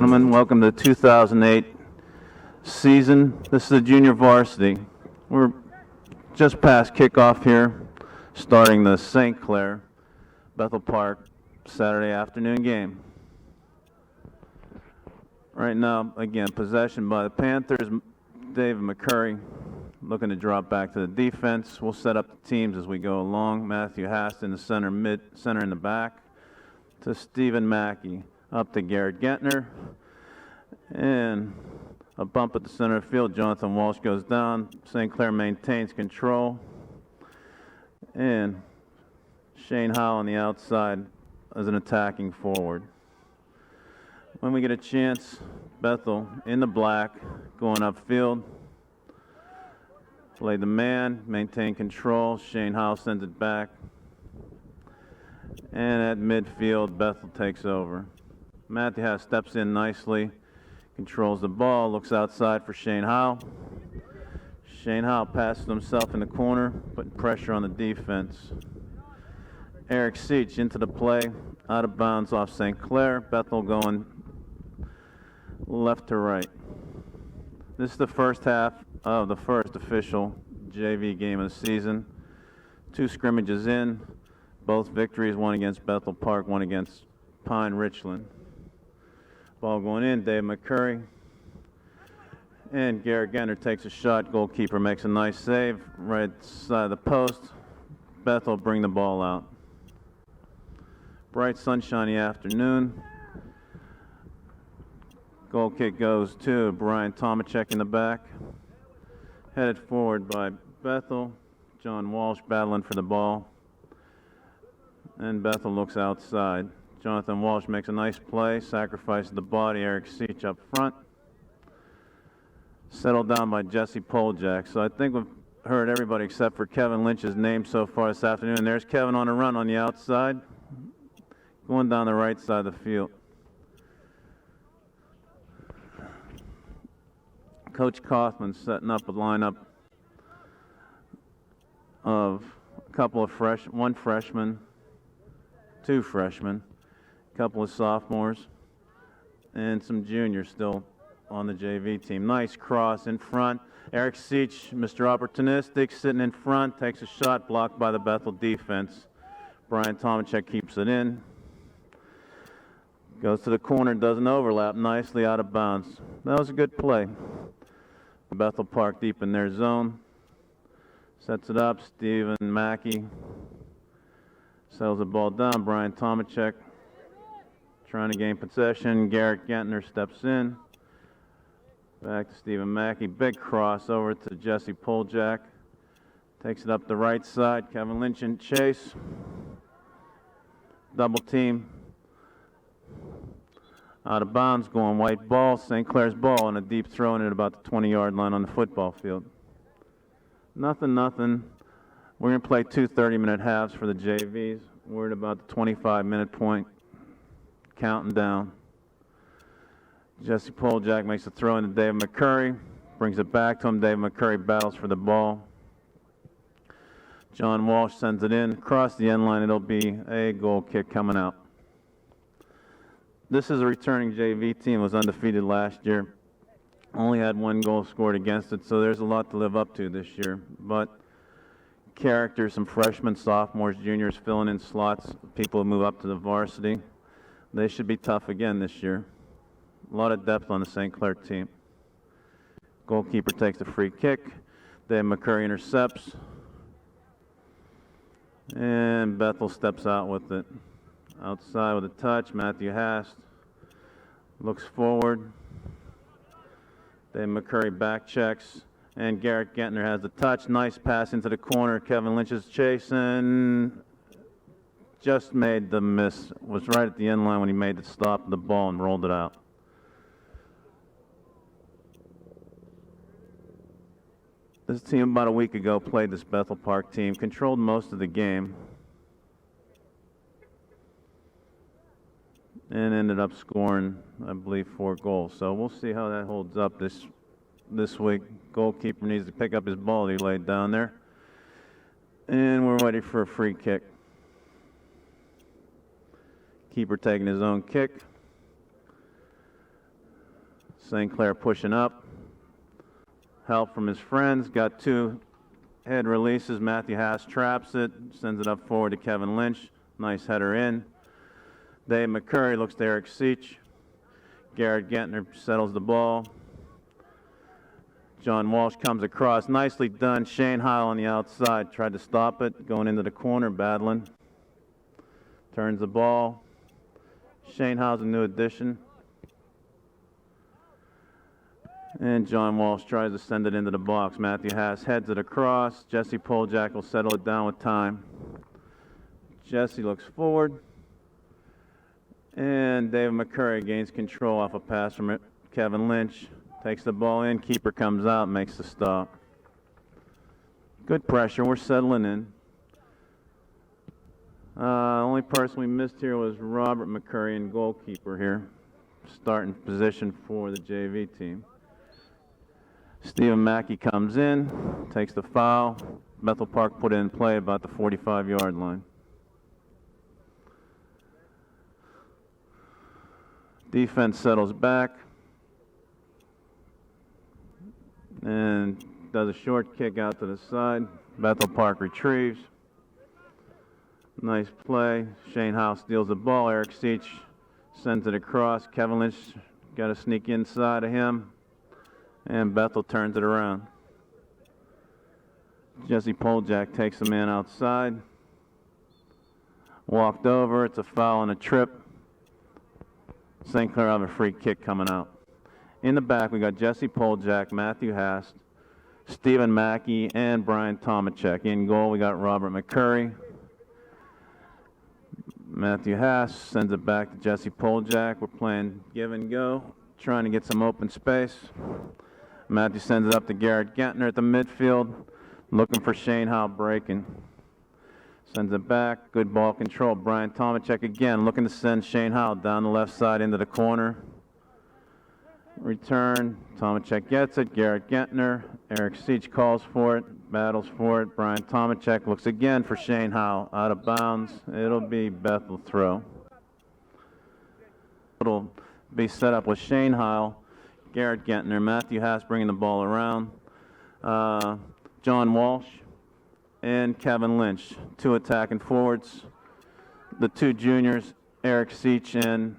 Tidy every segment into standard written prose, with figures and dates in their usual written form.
gentlemen, welcome to the 2008 season. This is the junior varsity. We're just past kickoff here, starting the St. Clair Bethel Park Saturday afternoon game. Right now, again, possession by the Panthers. David McCurry looking to drop back to the defense. We'll set up the teams as we go along. Matthew Hast in the center in the back to Stephen Mackey. Up to Garrett Gentner. And a bump at the center of the field. Jonathan Walsh goes down. St. Clair maintains control. And Shane Howell on the outside as an attacking forward. When we get a chance, Bethel in the black, going upfield. Play the man, maintain control. Shane Howell sends it back. And at midfield, Bethel takes over. Matthew House steps in nicely, controls the ball, looks outside for Shane Howell. Shane Howell passes himself in the corner, putting pressure on the defense. Eric Seach into the play, out of bounds off St. Clair. Bethel going left to right. This is the first half of the first official JV game of the season. 2 scrimmages in, both victories, one against Bethel Park, one against Pine Richland. Ball going in, Dave McCurry. And Garrett Gentner takes a shot. Goalkeeper makes a nice save. Right side of the post. Bethel bring the ball out. Bright sunshiny afternoon. Goal kick goes to Brian Tomachek in the back. Headed forward by Bethel. John Walsh battling for the ball. And Bethel looks outside. Jonathan Walsh makes a nice play, sacrifices the body. Eric Seach up front. Settled down by Jesse Poljak. So I think we've heard everybody except for Kevin Lynch's name so far this afternoon. There's Kevin on a run on the outside, going down the right side of the field. Coach Kaufman setting up a lineup of a couple of one freshman, 2 freshmen, a couple of sophomores, and some juniors still on the JV team. Nice cross in front. Eric Seach, Mr. Opportunistic, sitting in front, takes a shot blocked by the Bethel defense. Brian Tomachek keeps it in. Goes to the corner, doesn't overlap, nicely out of bounds. That was a good play. Bethel Park deep in their zone. Sets it up, Stephen Mackey settles the ball down. Brian Tomachek trying to gain possession. Garrett Gentner steps in. Back to Stephen Mackey. Big cross over to Jesse Poljak. Takes it up the right side. Kevin Lynch in chase. Double team. Out of bounds, going white ball. St. Clair's ball, and a deep throw in at about the 20-yard line on the football field. Nothing. We're going to play 2 30-minute halves for the JVs. We're at about the 25-minute point, counting down. Jesse Poljak makes a throw into Dave McCurry, brings it back to him. Dave McCurry battles for the ball. John Walsh sends it in. Across the end line, it'll be a goal kick coming out. This is a returning JV team, was undefeated last year. Only had 1 goal scored against it, so there's a lot to live up to this year. But characters, some freshmen, sophomores, juniors filling in slots, people who move up to the varsity. They should be tough again this year. A lot of depth on the St. Clair team. Goalkeeper takes the free kick. Dave McCurry intercepts. And Bethel steps out with it. Outside with a touch, Matthew Hast looks forward. Dave McCurry back checks, and Garrett Gentner has the touch. Nice pass into the corner. Kevin Lynch is chasing. Just made the miss. Was right at the end line when he made the stop of the ball and rolled it out. This team about a week ago played this Bethel Park team, controlled most of the game, and ended up scoring, I believe, 4 goals. So we'll see how that holds up this week. Goalkeeper needs to pick up his ball he laid down there. And we're ready for a free kick. Keeper taking his own kick. St. Clair pushing up. Help from his friends. Got two head releases. Matthew Haas traps it. Sends it up forward to Kevin Lynch. Nice header in. Dave McCurry looks to Eric Seach. Garrett Gentner settles the ball. John Walsh comes across. Nicely done. Shane Heil on the outside. Tried to stop it. Going into the corner. Battling. Turns the ball. Shane Heil's a new addition. And John Walsh tries to send it into the box. Matthew Haas heads it across. Jesse Poljack will settle it down with time. Jesse looks forward. And David McCurry gains control off a pass from Kevin Lynch. Takes the ball in. Keeper comes out, makes the stop. Good pressure. We're settling in. Only person we missed here was Robert McCurry, and goalkeeper here. Starting position for the JV team. Stephen Mackey comes in, takes the foul. Bethel Park put it in play about the 45-yard line. Defense settles back and does a short kick out to the side. Bethel Park retrieves. Nice play. Shane Howe steals the ball. Eric Seach sends it across. Kevin Lynch got to sneak inside of him. And Bethel turns it around. Jesse Poljack takes the man outside. Walked over. It's a foul and a trip. St. Clair have a free kick coming out. In the back, we got Jesse Poljack, Matthew Hast, Stephen Mackey, and Brian Tomacek. In goal, we got Robert McCurry. Matthew Haas sends it back to Jesse Poljack. We're playing give and go, trying to get some open space. Matthew sends it up to Garrett Gentner at the midfield, looking for Shane Howe breaking. Sends it back, good ball control. Brian Tomacek again, looking to send Shane Howe down the left side into the corner. Return, Tomacek gets it, Garrett Gentner. Eric Seach calls for it, battles for it. Brian Tomacek looks again for Shane Howe, out of bounds. It'll be Bethel throw. It'll be set up with Shane Howe, Garrett Gentner, Matthew Haas bringing the ball around. John Walsh and Kevin Lynch, two attacking forwards. The two juniors, Eric Seach and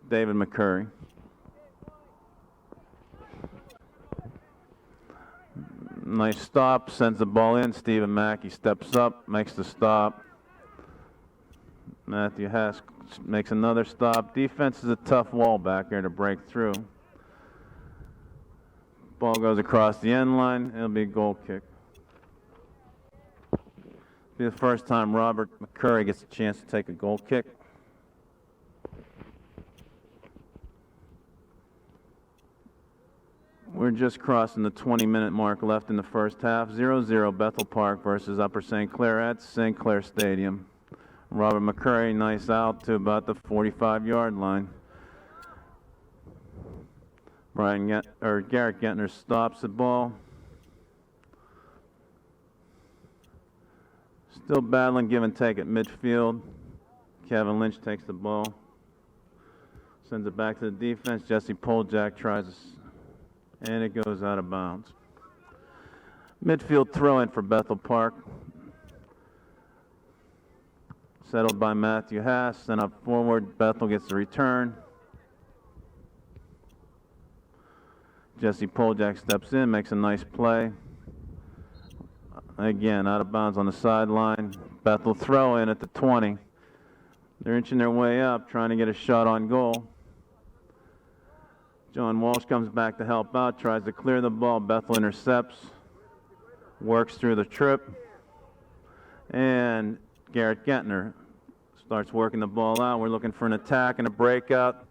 David McCurry. Nice stop, sends the ball in. Stephen Mackey steps up, makes the stop. Matthew Haas makes another stop. Defense is a tough wall back there to break through. Ball goes across the end line. It'll be a goal kick. It'll be the first time Robert McCurry gets a chance to take a goal kick. We're just crossing the 20-minute mark left in the first half. 0-0 Bethel Park versus Upper St. Clair at St. Clair Stadium. Robert McCurry, nice out to about the 45-yard line. Garrett Gentner stops the ball. Still battling give and take at midfield. Kevin Lynch takes the ball. Sends it back to the defense. Jesse Poljack tries to... and it goes out of bounds. Midfield throw-in for Bethel Park. Settled by Matthew Haas. Sent up forward. Bethel gets the return. Jesse Poljack steps in, makes a nice play. Again, out of bounds on the sideline. Bethel throw-in at the 20. They're inching their way up, trying to get a shot on goal. John Walsh comes back to help out, tries to clear the ball. Bethel intercepts, works through the trip, and Garrett Gentner starts working the ball out. We're looking for an attack and a breakout.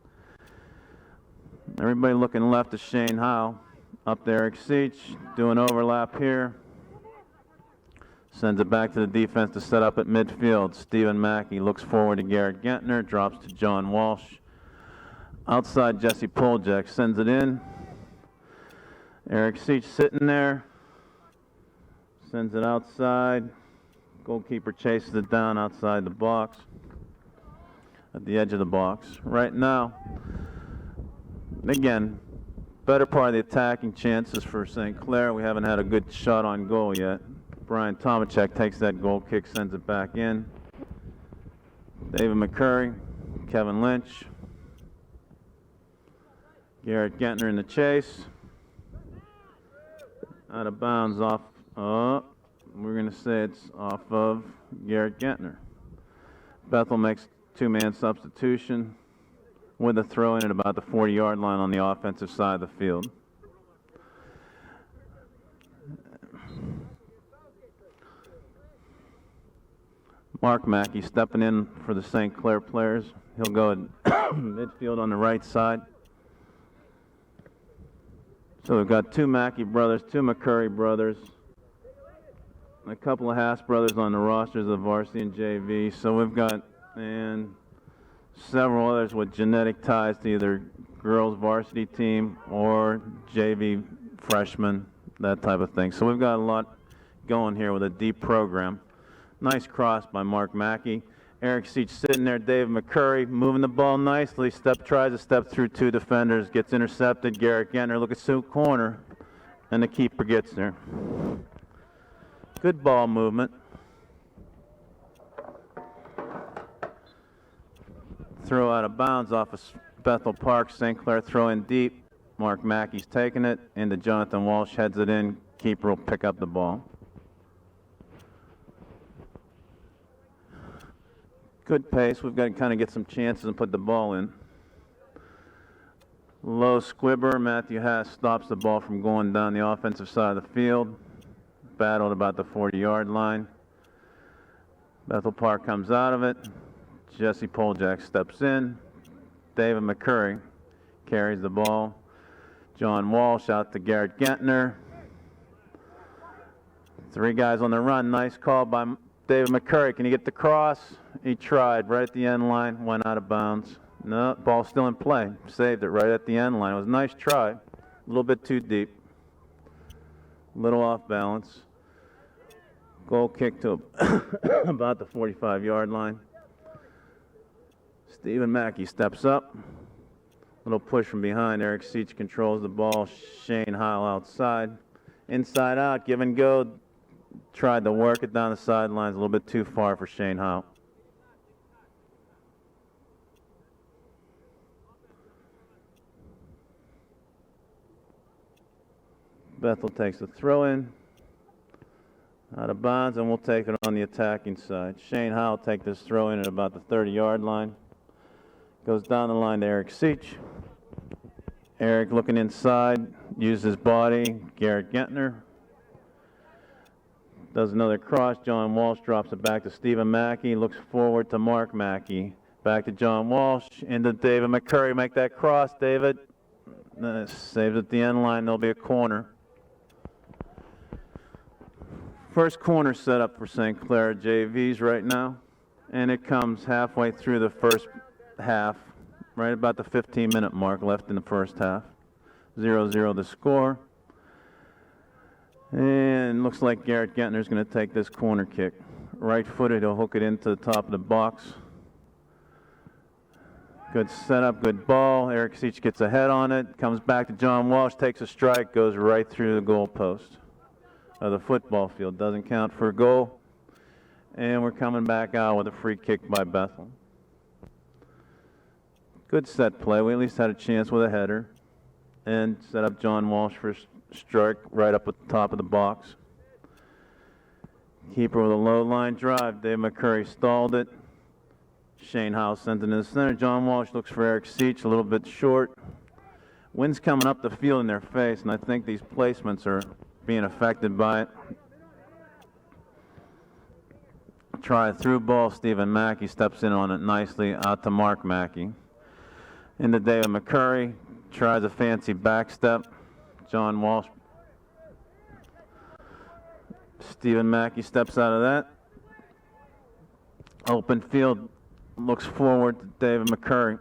Everybody looking left to Shane Howe. Up there, Eric Seach, doing overlap here. Sends it back to the defense to set up at midfield. Stephen Mackey looks forward to Garrett Gentner, drops to John Walsh. Outside, Jesse Poljack sends it in. Eric Seach sitting there. Sends it outside. Goalkeeper chases it down outside the box. At the edge of the box. Right now, Again, better part of the attacking chances for St. Clair. We haven't had a good shot on goal yet. Brian Tomachek takes that goal kick, sends it back in. David McCurry, Kevin Lynch, Garrett Gentner in the chase. Out of bounds off, we're going to say it's off of Garrett Gentner. Bethel makes two-man substitution with a throw in at about the 40-yard line on the offensive side of the field. Mark Mackey stepping in for the St. Clair players. He'll go midfield on the right side. So we've got two Mackey brothers, two McCurry brothers, a couple of Haas brothers on the rosters of varsity and JV. So we've got several others with genetic ties to either girls varsity team or JV freshmen, that type of thing. So we've got a lot going here with a deep program. Nice cross by Mark Mackey. Eric Seach sitting there, Dave McCurry moving the ball nicely. Tries to step through two defenders, gets intercepted. Garrett Gentner look at Sioux corner, and the keeper gets there. Good ball movement. Throw out of bounds off of Bethel Park. St. Clair throw in deep. Mark Mackey's taking it into Jonathan Walsh, heads it in. Keeper will pick up the ball. Good pace. We've got to kind of get some chances and put the ball in. Low squibber. Matthew Haas stops the ball from going down the offensive side of the field. Battled about the 40-yard line. Bethel Park comes out of it. Jesse Poljak steps in. David McCurry carries the ball. John Walsh out to Garrett Gentner. Three guys on the run. Nice call by David McCurry. Can he get the cross? He tried right at the end line. Went out of bounds. No, ball still in play. Saved it right at the end line. It was a nice try. A little bit too deep. A little off balance. Goal kick to about the 45-yard line. Stephen Mackey steps up. Little push from behind. Eric Seach controls the ball. Shane Heil outside. Inside out, give and go. Tried to work it down the sidelines. A little bit too far for Shane Heil. Bethel takes the throw in. Out of bounds, and we'll take it on the attacking side. Shane Heil will take this throw in at about the 30-yard line. Goes down the line to Eric Seach. Eric looking inside, uses his body. Garrett Gentner does another cross. John Walsh drops it back to Stephen Mackey. Looks forward to Mark Mackey. Back to John Walsh. Into David McCurry. Make that cross, David. Saves at the end line. There'll be a corner. First corner set up for St. Clair JVs right now. And it comes halfway through the first half. Right about the 15-minute mark left in the first half. 0-0 the score. And looks like Garrett Gentner is going to take this corner kick. Right-footed, he'll hook it into the top of the box. Good setup, good ball. Eric Seach gets a head on it. Comes back to John Walsh, takes a strike, goes right through the goal post of the football field. Doesn't count for a goal. And we're coming back out with a free kick by Bethel. Good set play. We at least had a chance with a header. And set up John Walsh for a strike right up at the top of the box. Keeper with a low line drive. Dave McCurry stalled it. Shane House sends it in the center. John Walsh looks for Eric Seach, a little bit short. Wind's coming up the field in their face, and I think these placements are being affected by it. Try a through ball. Stephen Mackey steps in on it nicely. Out to Mark Mackey. Into David McCurry. Tries a fancy back step. John Walsh. Stephen Mackey steps out of that. Open field. Looks forward to David McCurry.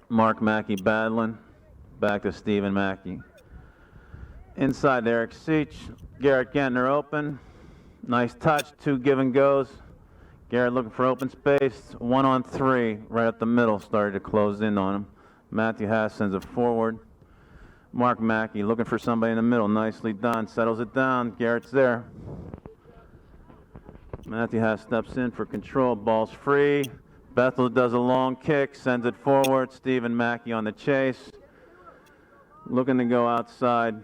Mark Mackey battling. Back to Stephen Mackey. Inside to Eric Seach. Garrett Gentner open. Nice touch. Two give and goes. Garrett looking for open space. 1-on-3 right up the middle. Started to close in on him. Matthew Haas sends it forward. Mark Mackey looking for somebody in the middle. Nicely done. Settles it down. Garrett's there. Matthew Haas steps in for control. Ball's free. Bethel does a long kick. Sends it forward. Stephen Mackey on the chase. Looking to go outside.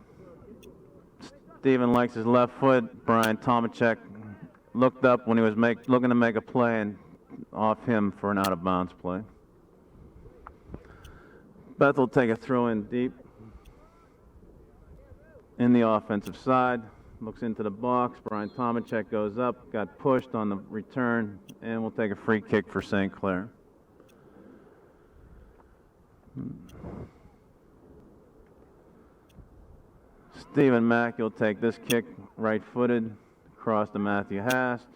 Stephen likes his left foot. Brian Tomacek looked up when he was looking to make a play and off him for an out-of-bounds play. Bethel take a throw in deep in the offensive side. Looks into the box. Brian Tomacek goes up, got pushed on the return, and we'll take a free kick for St. Clair. Stephen Mackey will take this kick right-footed across to Matthew Hast.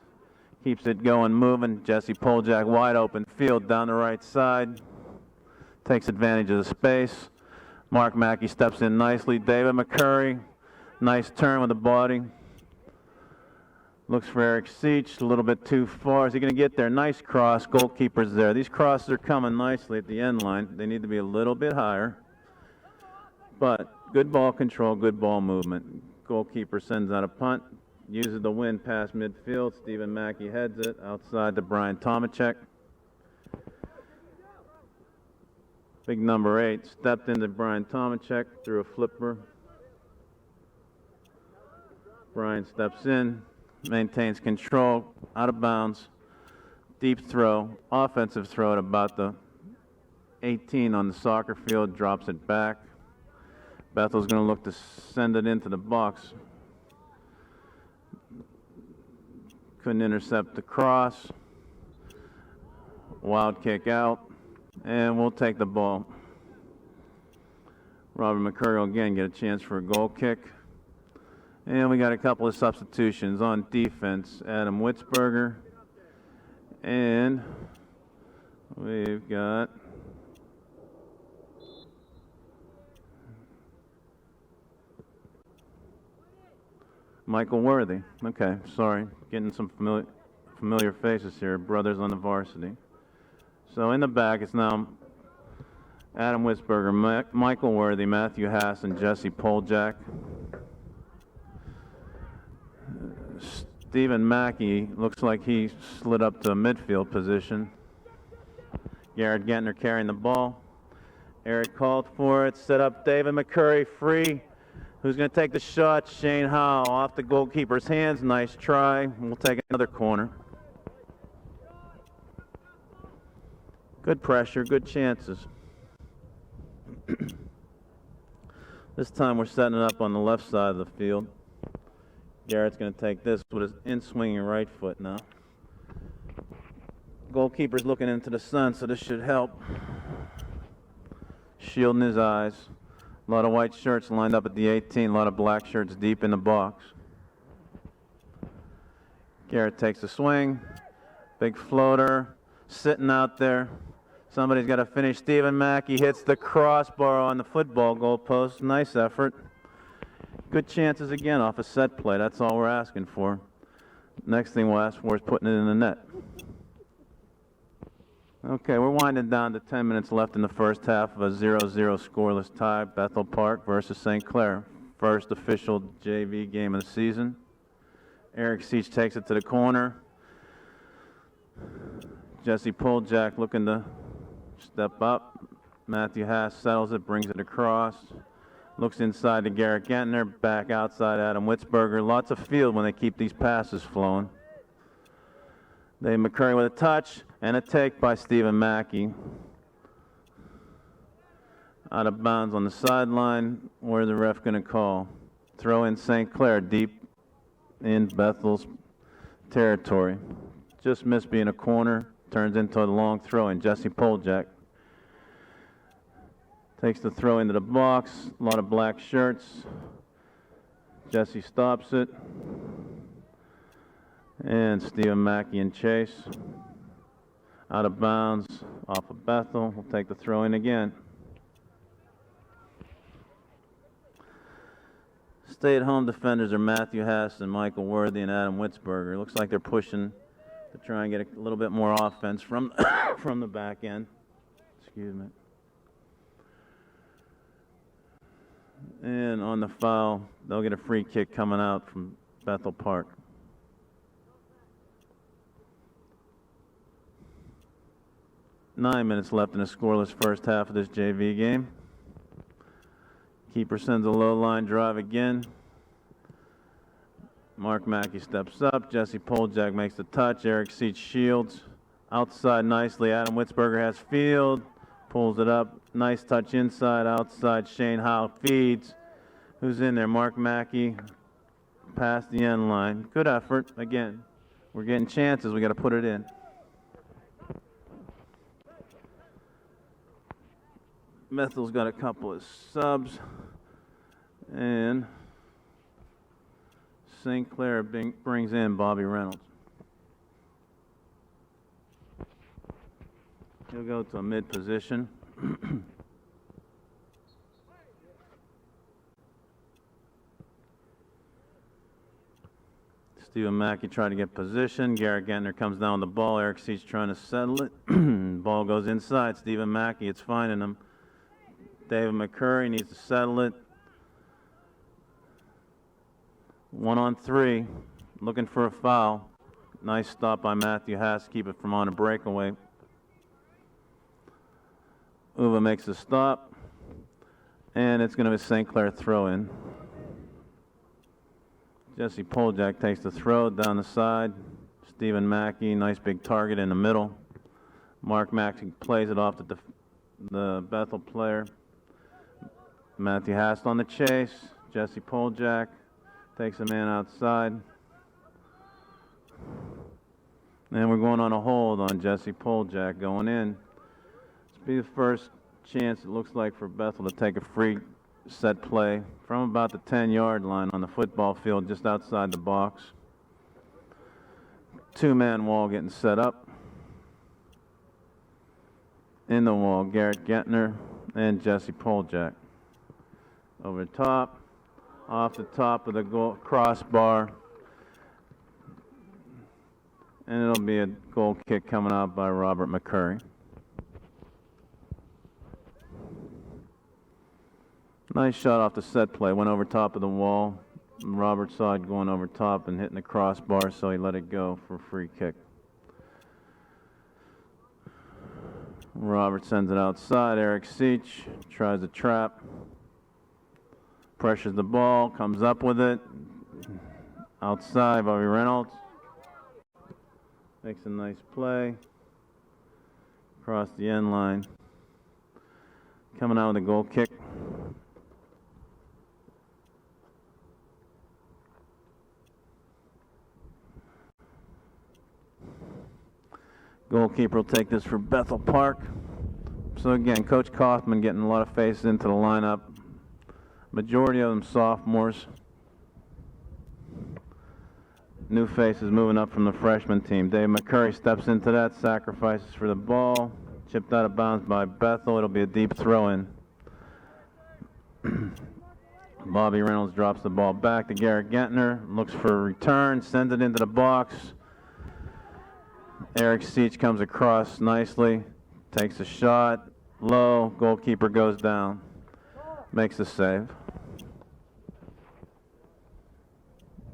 Keeps it going, moving. Jesse Poljak wide open field down the right side. Takes advantage of the space. Mark Mackey steps in nicely. David McCurry, nice turn with the body. Looks for Eric Seach, a little bit too far. Is he going to get there? Nice cross. Goalkeeper's there. These crosses are coming nicely at the end line. They need to be a little bit higher. But good ball control, good ball movement. Goalkeeper sends out a punt. Uses the wind past midfield. Stephen Mackey heads it outside to Brian Tomacek. Big number 8 stepped into Brian Tomacek through a flipper. Brian steps in, maintains control, out of bounds, deep throw, offensive throw at about the 18 on the soccer field, drops it back. Bethel's going to look to send it into the box. Couldn't intercept the cross. Wild kick out, and we'll take the ball. Robert McCurry will again get a chance for a goal kick. And we got a couple of substitutions on defense. Adam Witzberger, and we've got Michael Worthy. Okay, sorry. Getting some familiar faces here. Brothers on the varsity. So in the back, it's now Adam Witzberger, Michael Worthy, Matthew Haas, and Jesse Poljak. Stephen Mackey looks like he slid up to a midfield position. Garrett Gentner carrying the ball. Eric called for it. Set up David McCurry free. Who's going to take the shot? Shane Howe off the goalkeeper's hands. Nice try. We'll take another corner. Good pressure, good chances. This time we're setting it up on the left side of the field. Garrett's going to take this with his in-swinging right foot now. Goalkeeper's looking into the sun, so this should help. Shielding his eyes. A lot of white shirts lined up at the 18, a lot of black shirts deep in the box. Garrett takes a swing. Big floater, sitting out there. Somebody's got to finish. Stephen Mackey hits the crossbar on the football goalpost. Nice effort. Good chances again off a set play. That's all we're asking for. Next thing we'll ask for is putting it in the net. Okay, we're winding down to 10 minutes left in the first half of a 0-0 scoreless tie. Bethel Park versus St. Clair. First official JV game of the season. Eric Seach takes it to the corner. Jesse Poljak looking to step up. Matthew Haas settles it, brings it across. Looks inside to Garrett Gentner, back outside Adam Witzberger. Lots of field when they keep these passes flowing. Dave McCurry with a touch and a take by Stephen Mackey. Out of bounds on the sideline. Where's the ref going to call? Throw in St. Clair deep in Bethel's territory. Just missed being a corner. Turns into a long throw in. Jesse Poljak takes the throw into the box. A lot of black shirts. Jesse stops it. And Stephen Mackey in chase. Out of bounds off of Bethel. We'll take the throw in again. Stay-at-home defenders are Matthew Haas and Michael Worthy and Adam Witzberger. Looks like they're pushing to try and get a little bit more offense from from the back end. Excuse me. And on the foul, they'll get a free kick coming out from Bethel Park. Nine minutes left in the scoreless first half of this JV game. Keeper sends a low line drive again. Mark Mackey steps up. Jesse Poljak makes the touch. Eric Seach shields. Outside nicely. Adam Witzberger has field. Pulls it up. Nice touch inside. Outside. Shane Howe feeds. Who's in there? Mark Mackey. Past the end line. Good effort. Again, we're getting chances. We got to put it in. Bethel's got a couple of subs. And St. Clair brings in Bobby Reynolds. He'll go to a mid position. Stephen Mackey tried to get position. Garrett Gentner comes down the ball. Eric Seach trying to settle it. Ball goes inside. Stephen Mackey, it's finding him. David McCurry needs to settle it. 1-on-3, looking for a foul. Nice stop by Matthew Haas to keep it from on a breakaway. Uva makes a stop, and it's going to be a St. Clair throw-in. Jesse Poljak takes the throw down the side. Stephen Mackey, nice big target in the middle. Mark Mackey plays it off to the Bethel player. Matthew Haas on the chase. Jesse Poljak takes a man outside. And we're going on a hold on Jesse Poljak going in. This will be the first chance, it looks like, for Bethel to take a free set play from about the 10-yard line on the football field just outside the box. Two-man wall getting set up. In the wall, Garrett Gentner and Jesse Poljak. Over the top, off the top of the goal crossbar. And it'll be a goal kick coming out by Robert McCurry. Nice shot off the set play. Went over top of the wall. Robert saw it going over top and hitting the crossbar, so he let it go for a free kick. Robert sends it outside. Eric Seach tries a trap. Pressures the ball, comes up with it. Outside, Bobby Reynolds. Makes a nice play. Across the end line. Coming out with a goal kick. Goalkeeper will take this for Bethel Park. So again, Coach Kaufman getting a lot of faces into the lineup. Majority of them sophomores. New faces moving up from the freshman team. Dave McCurry steps into that, sacrifices for the ball. Chipped out of bounds by Bethel. It'll be a deep throw-in. Bobby Reynolds drops the ball back to Garrett Gentner. Looks for a return, sends it into the box. Eric Seach comes across nicely. Takes a shot. Low. Goalkeeper goes down. Makes the save.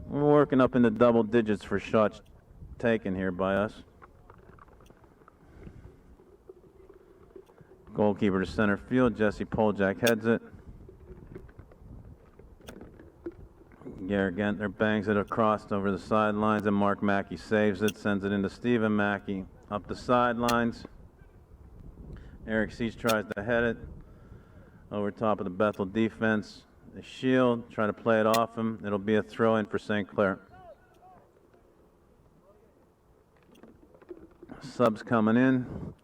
We're working up into double digits for shots taken here by us. Goalkeeper to center field. Jesse Poljak heads it. Garrett Gentner bangs it across over the sidelines, and Mark Mackey saves it, sends it into Stephen Mackey up the sidelines. Eric Seach tries to head it over top of the Bethel defense. The shield, try to play it off him. It'll be a throw-in for St. Clair. Subs coming in.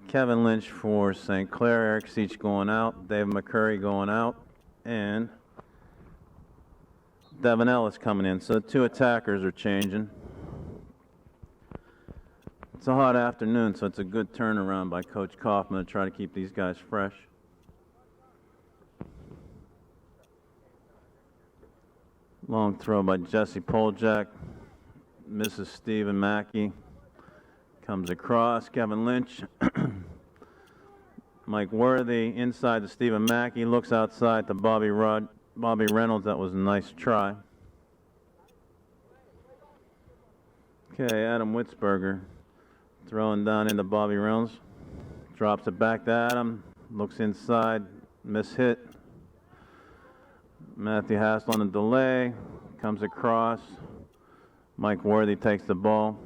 Kevin Lynch for St. Clair. Eric Seach going out. David McCurry going out. And Devin Ellis coming in. So the two attackers are changing. It's a hot afternoon, so it's a good turnaround by Coach Kaufman to try to keep these guys fresh. Long throw by Jesse Poljak. Misses Stephen Mackey. Comes across. Kevin Lynch Mike Worthy inside to Stephen Mackey, looks outside to Bobby Reynolds. That was a nice try. Okay, Adam Witzberger throwing down into Bobby Reynolds. Drops it back to Adam. Looks inside. Miss hit. Matthew Hassel on the delay. Comes across. Mike Worthy takes the ball.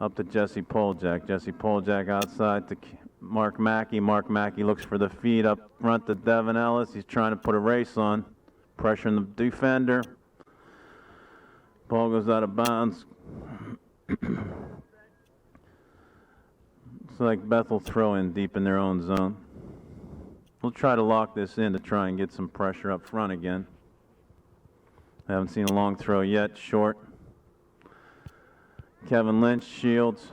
Up to Jesse Poljak. Jesse Poljak outside to Mark Mackey. Mark Mackey looks for the feed up front to Devin Ellis. He's trying to put a race on. Pressuring the defender. Ball goes out of bounds. It's like Bethel throw in deep in their own zone. We'll try to lock this in to try and get some pressure up front again. I haven't seen a long throw yet. Short. Kevin Lynch shields.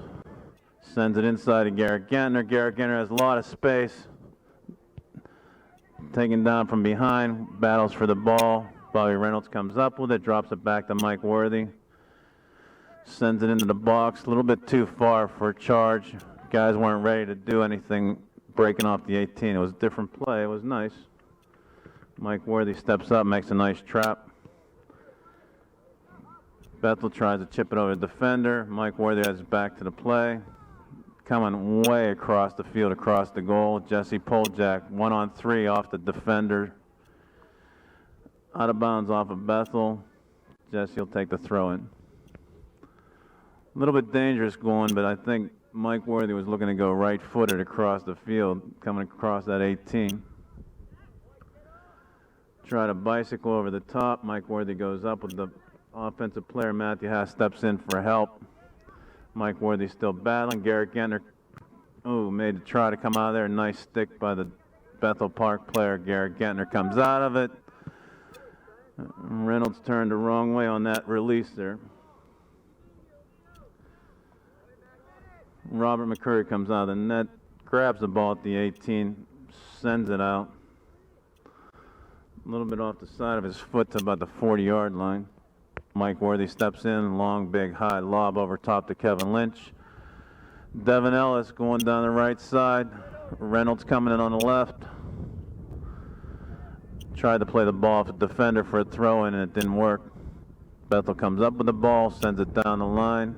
Sends it inside to Garrett Gentner. Garrett Gentner has a lot of space. Taken down from behind. Battles for the ball. Bobby Reynolds comes up with it. Drops it back to Mike Worthy. Sends it into the box. A little bit too far for a charge. Guys weren't ready to do anything breaking off the 18. It was a different play. It was nice. Mike Worthy steps up, makes a nice trap. Bethel tries to chip it over the defender. Mike Worthy has his back to the play. Coming way across the field, across the goal. Jesse Poljak, 1-on-3 off the defender. Out of bounds off of Bethel. Jesse will take the throw in. A little bit dangerous going, but I think Mike Worthy was looking to go right-footed across the field, coming across that 18. Try to bicycle over the top. Mike Worthy goes up with the offensive player. Matthew Haas steps in for help. Mike Worthy still battling. Garrett Gentner, made a try to come out of there. Nice stick by the Bethel Park player. Garrett Gentner comes out of it. Reynolds turned the wrong way on that release there. Robert McCurry comes out of the net, grabs the ball at the 18, sends it out. A little bit off the side of his foot to about the 40-yard line. Mike Worthy steps in, long, big, high lob over top to Kevin Lynch. Devin Ellis going down the right side. Reynolds coming in on the left. Tried to play the ball off the defender for a throw-in, and it didn't work. Bethel comes up with the ball, sends it down the line.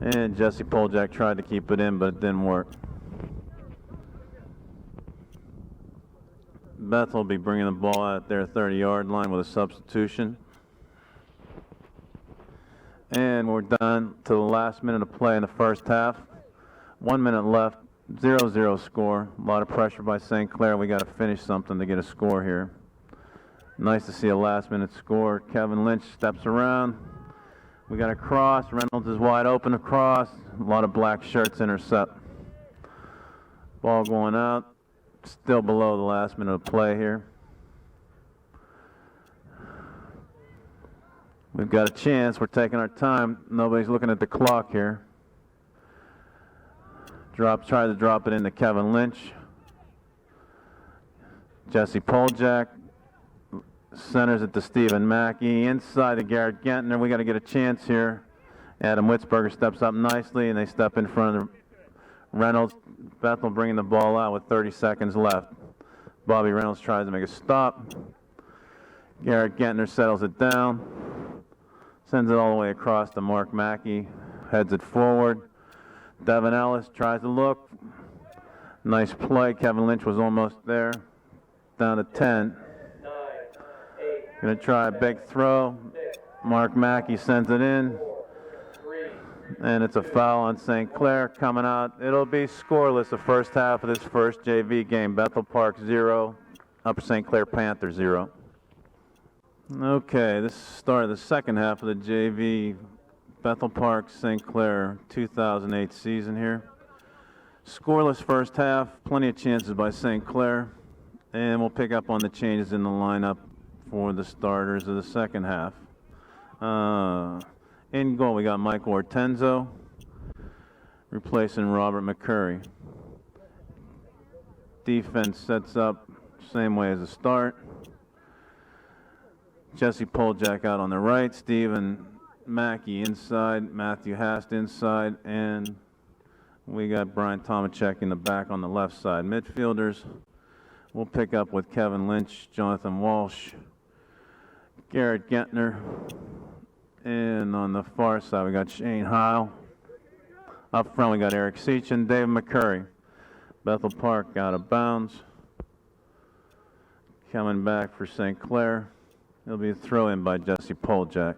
And Jesse Poljak tried to keep it in, but it didn't work. Bethel will be bringing the ball out at their 30-yard line with a substitution. And we're done to the last minute of play in the first half. 1 minute left, 0-0 score. A lot of pressure by St. Clair. We got to finish something to get a score here. Nice to see a last-minute score. Kevin Lynch steps around. We got a cross. Reynolds is wide open across. A lot of black shirts intercept. Ball going out. Still below the last minute of play here. We've got a chance. We're taking our time. Nobody's looking at the clock here. Try to drop it into Kevin Lynch. Jesse Poljak centers it to Stephen Mackey. Inside to Garrett Gentner. We got to get a chance here. Adam Witzberger steps up nicely, and they step in front of Reynolds. Bethel bringing the ball out with 30 seconds left. Bobby Reynolds tries to make a stop. Garrett Gentner settles it down. Sends it all the way across to Mark Mackey. Heads it forward. Devin Ellis tries to look. Nice play. Kevin Lynch was almost there. Down to 10. Going to try a big throw. Mark Mackey sends it in. And it's a foul on St. Clair coming out. It'll be scoreless the first half of this first JV game. Bethel Park 0, Upper St. Clair Panther 0. Okay, this is the start of the second half of the JV Bethel Park St. Clair 2008 season here. Scoreless first half, plenty of chances by St. Clair. And we'll pick up on the changes in the lineup for the starters of the second half. In goal, we got Michael Ortenzo replacing Robert McCurry. Defense sets up same way as the start. Jesse Poljak out on the right, Stephen Mackey inside, Matthew Hast inside, and We got Brian Tomachek in the back on the left side. Midfielders, we'll pick up with Kevin Lynch, Jonathan Walsh, Garrett Gentner, and on the far side we got Shane Heil. Up front we got Eric Seach and Dave McCurry. Bethel Park out of bounds. Coming back for St. Clair. It'll be a throw in by Jesse Poljak.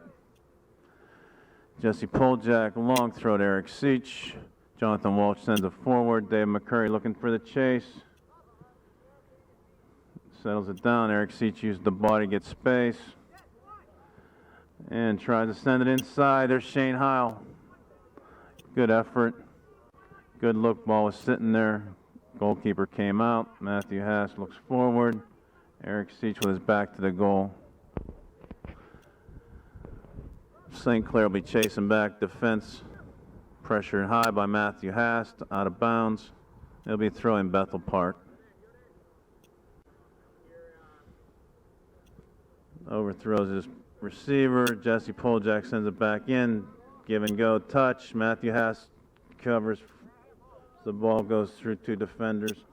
Jesse Poljak, long throw to Eric Seach. Jonathan Walsh sends it forward. Dave McCurry looking for the chase. Settles it down. Eric Seach used the body to get space. And tries to send it inside. There's Shane Heil. Good effort. Good look. Ball was sitting there. Goalkeeper came out. Matthew Haas looks forward. Eric Seach with his back to the goal. St. Clair will be chasing back. Defense pressured high by Matthew Haas. Out of bounds. It'll be throwing Bethel Park. Overthrows his receiver. Jesse Poljak sends it back in. Give and go touch. Matthew Haas covers. The ball goes through two defenders.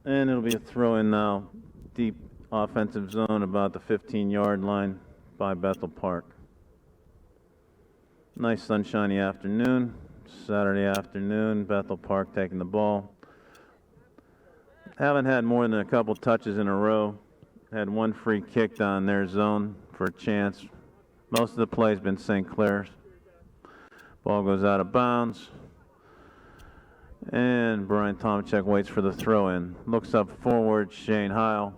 And it'll be a throw in now. Deep offensive zone about the 15-yard line by Bethel Park. Nice sunshiny afternoon. Saturday afternoon. Bethel Park taking the ball. Haven't had more than a couple touches in a row. Had one free kick down their zone for a chance. Most of the play's been St. Clair's. Ball goes out of bounds. And Brian Tomachek waits for the throw in. Looks up forward, Shane Heil.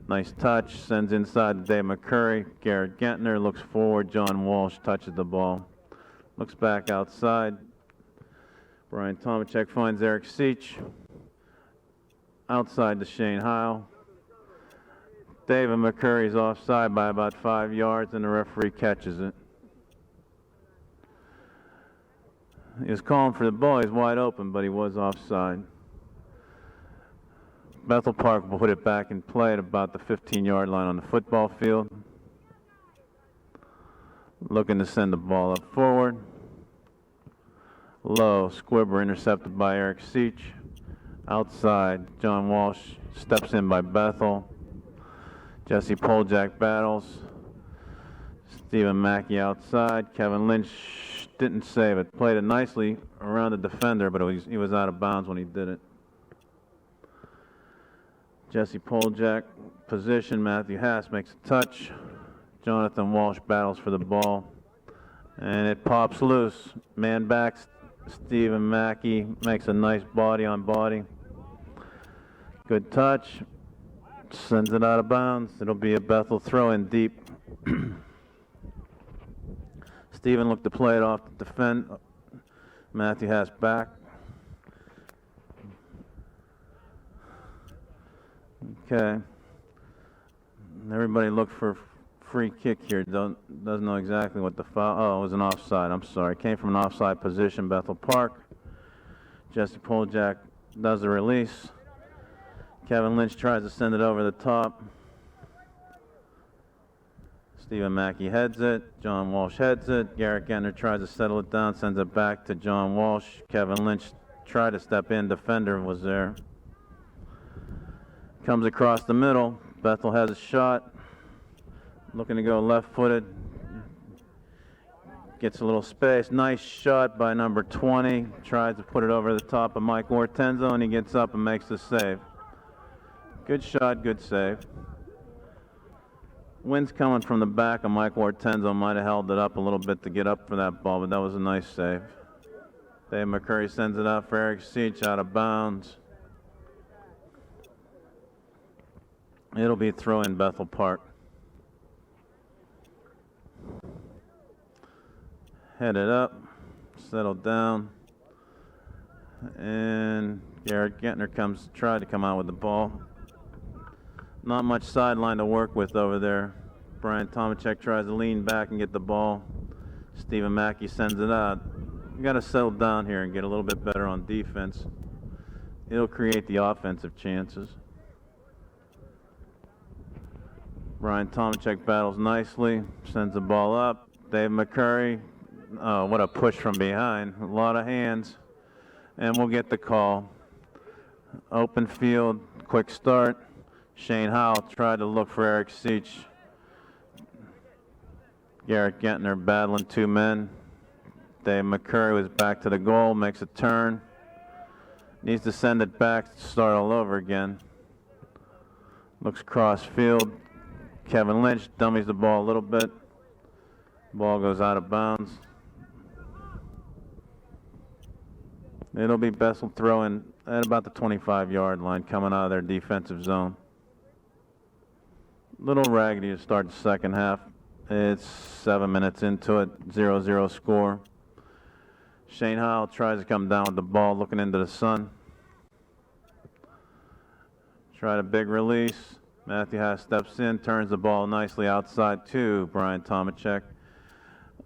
Nice touch, sends inside to Dave McCurry. Garrett Gentner looks forward, John Walsh touches the ball. Looks back outside. Brian Tomachek finds Eric Seach. Outside to Shane Heil. David McCurry's offside by about 5 yards and the referee catches it. He was calling for the ball. He's wide open, but he was offside. Bethel Park will put it back in play at about the 15-yard line on the football field. Looking to send the ball up forward. Low, Squibber intercepted by Eric Seach. Outside, John Walsh steps in by Bethel. Jesse Poljak battles. Stephen Mackey outside. Kevin Lynch didn't save it. Played it nicely around the defender, but he was out of bounds when he did it. Jesse Poljak position. Matthew Haas makes a touch. Jonathan Walsh battles for the ball. And it pops loose. Man back. Stephen Mackey makes a nice body on body. Good touch. Sends it out of bounds. It'll be a Bethel throw in deep. Stephen looked to play it off to defend. Matthew Haas back. Okay. Everybody look for free kick here. Doesn't know exactly what the foul. Oh, it was an offside. I'm sorry. Came from an offside position. Bethel Park. Jesse Poljak does the release. Kevin Lynch tries to send it over the top. Stephen Mackey heads it. John Walsh heads it. Garrett Gentner tries to settle it down, sends it back to John Walsh. Kevin Lynch tried to step in. Defender was there. Comes across the middle. Bethel has a shot. Looking to go left-footed. Gets a little space. Nice shot by number 20. Tries to put it over the top of Mike Ortenzo, and he gets up and makes the save. Good shot, good save. Wind's coming from the back, and Mike Ortenzo might have held it up a little bit to get up for that ball, but that was a nice save. Dave McCurry sends it out for Eric Seach out of bounds. It'll be throw in Bethel Park. Headed up, settled down, and Garrett Gentner tried to come out with the ball. Not much sideline to work with over there. Brian Tomachek tries to lean back and get the ball. Stephen Mackey sends it out. You got to settle down here and get a little bit better on defense. It'll create the offensive chances. Brian Tomachek battles nicely, sends the ball up. Dave McCurry, oh, what a push from behind. A lot of hands. And we'll get the call. Open field, quick start. Shane Howell tried to look for Eric Seach. Garrett Gentner battling two men. Dave McCurry was back to the goal, makes a turn. Needs to send it back to start all over again. Looks cross field. Kevin Lynch dummies the ball a little bit. Ball goes out of bounds. It'll be Bethel throwing at about the 25-yard line coming out of their defensive zone. Little raggedy to start the second half. It's 7 minutes into it, 0-0 score. Shane Howell tries to come down with the ball, looking into the sun. Tried a big release. Matthew Haas steps in, turns the ball nicely outside to Brian Tomachek.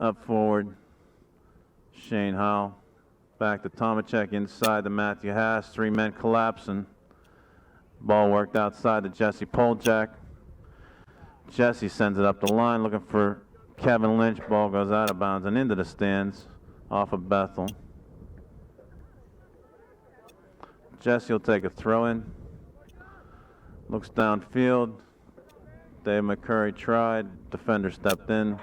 Up forward, Shane Howell. Back to Tomachek inside to Matthew Haas. Three men collapsing. Ball worked outside to Jesse Poljak. Jesse sends it up the line looking for Kevin Lynch. Ball goes out of bounds and into the stands off of Bethel. Jesse will take a throw in. Looks downfield. Dave McCurry tried. Defender stepped in.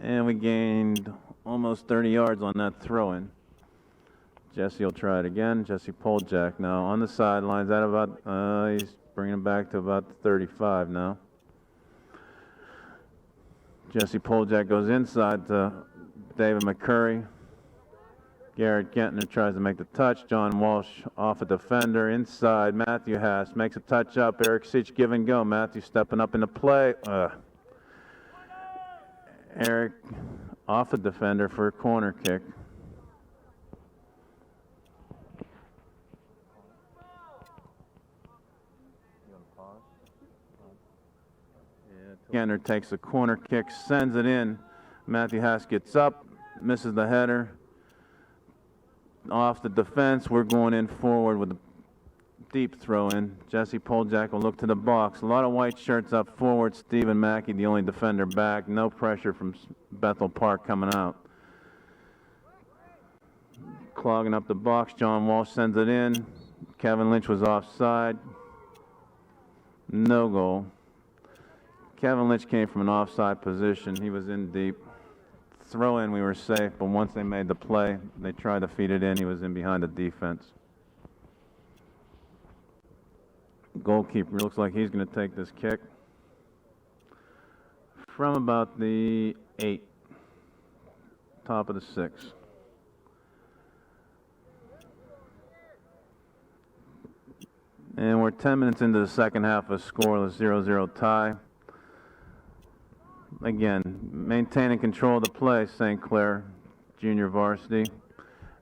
And we gained almost 30 yards on that throw in. Jesse will try it again. Jesse Poljak now on the sidelines at about, he's bringing it back to about 35 now. Jesse Poljak goes inside to David McCurry. Garrett Gentner tries to make the touch. John Walsh off a defender inside. Matthew Haas makes a touch up. Eric Seach give and go. Matthew stepping up in the play. Eric off a defender for a corner kick. Gentner takes a corner kick, sends it in. Matthew Haas gets up, misses the header. Off the defense, we're going in forward with a deep throw in. Jesse Poljak will look to the box. A lot of white shirts up forward. Stephen Mackey, the only defender back. No pressure from Bethel Park coming out. Clogging up the box, John Walsh sends it in. Kevin Lynch was offside. No goal. Kevin Lynch came from an offside position. He was in deep. Throw in, we were safe, but once they made the play, they tried to feed it in. He was in behind the defense. Goalkeeper looks like he's going to take this kick from about the 8, top of the 6. And we're 10 minutes into the second half, a scoreless 0-0 tie. Again, maintaining control of the play, St. Clair junior varsity,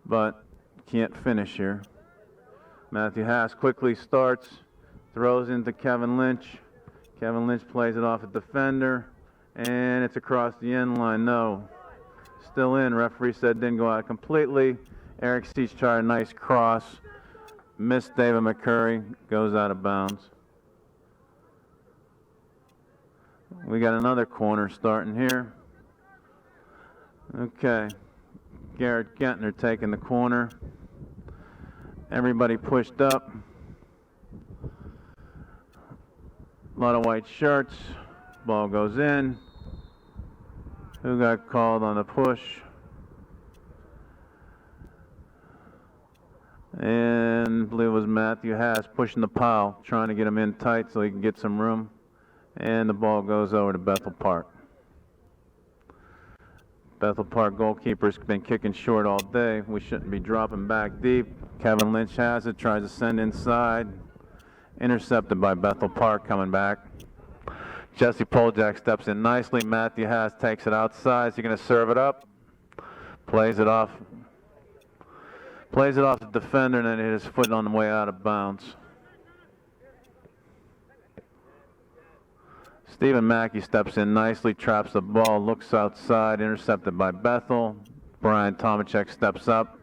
but can't finish here. Matthew Haas quickly starts, throws into Kevin Lynch. Kevin Lynch plays it off a defender, and it's across the end line. No, still in. Referee said didn't go out completely. Eric Seach tried a nice cross, missed David McCurry, goes out of bounds. We got another corner starting here. Okay, Garrett Gentner taking the corner. Everybody pushed up. A lot of white shirts. Ball goes in. Who got called on the push? And I believe it was Matthew Haas pushing the pile, trying to get him in tight so he can get some room. And the ball goes over to Bethel Park. Bethel Park goalkeeper's been kicking short all day. We shouldn't be dropping back deep. Kevin Lynch has it, tries to send inside. Intercepted by Bethel Park coming back. Jesse Poljak steps in nicely. Matthew Haas takes it outside. Is he going to serve it up? Plays it off. Plays it off the defender and then hit his foot on the way out of bounds. Stephen Mackey steps in nicely, traps the ball, looks outside, intercepted by Bethel. Brian Tomachek steps up.